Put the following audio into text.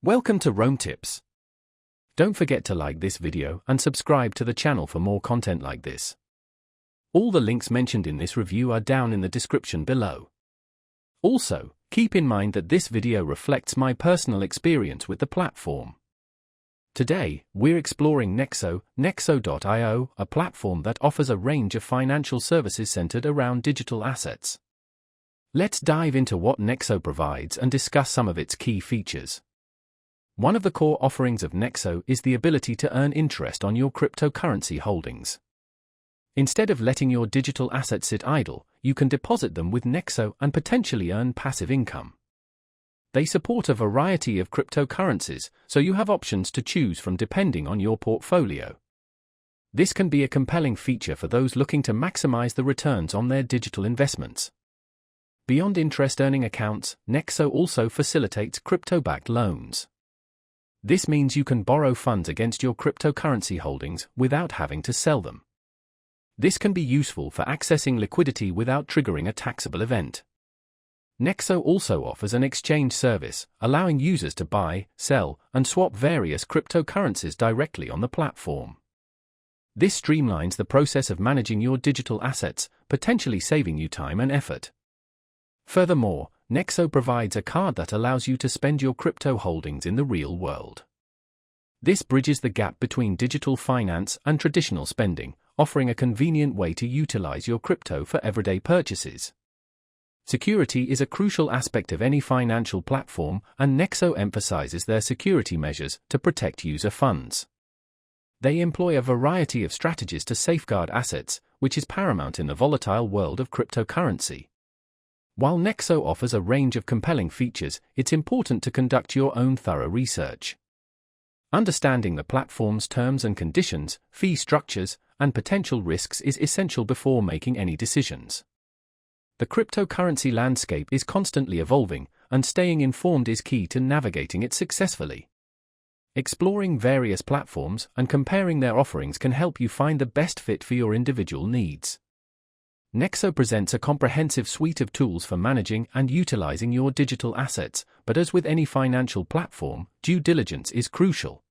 Welcome to Rome Tips. Don't forget to like this video and subscribe to the channel for more content like this. All the links mentioned in this review are down in the description below. Also, keep in mind that this video reflects my personal experience with the platform. Today, we're exploring Nexo, Nexo.io, a platform that offers a range of financial services centered around digital assets. Let's dive into what Nexo provides and discuss some of its key features. One of the core offerings of Nexo is the ability to earn interest on your cryptocurrency holdings. Instead of letting your digital assets sit idle, you can deposit them with Nexo and potentially earn passive income. They support a variety of cryptocurrencies, so you have options to choose from depending on your portfolio. This can be a compelling feature for those looking to maximize the returns on their digital investments. Beyond interest-earning accounts, Nexo also facilitates crypto-backed loans. This means you can borrow funds against your cryptocurrency holdings without having to sell them. This can be useful for accessing liquidity without triggering a taxable event. Nexo also offers an exchange service, allowing users to buy, sell, and swap various cryptocurrencies directly on the platform. This streamlines the process of managing your digital assets, potentially saving you time and effort. Furthermore, Nexo provides a card that allows you to spend your crypto holdings in the real world. This bridges the gap between digital finance and traditional spending, offering a convenient way to utilize your crypto for everyday purchases. Security is a crucial aspect of any financial platform, and Nexo emphasizes their security measures to protect user funds. They employ a variety of strategies to safeguard assets, which is paramount in the volatile world of cryptocurrency. While Nexo offers a range of compelling features, it's important to conduct your own thorough research. Understanding the platform's terms and conditions, fee structures, and potential risks is essential before making any decisions. The cryptocurrency landscape is constantly evolving, and staying informed is key to navigating it successfully. Exploring various platforms and comparing their offerings can help you find the best fit for your individual needs. Nexo presents a comprehensive suite of tools for managing and utilizing your digital assets, but as with any financial platform, due diligence is crucial.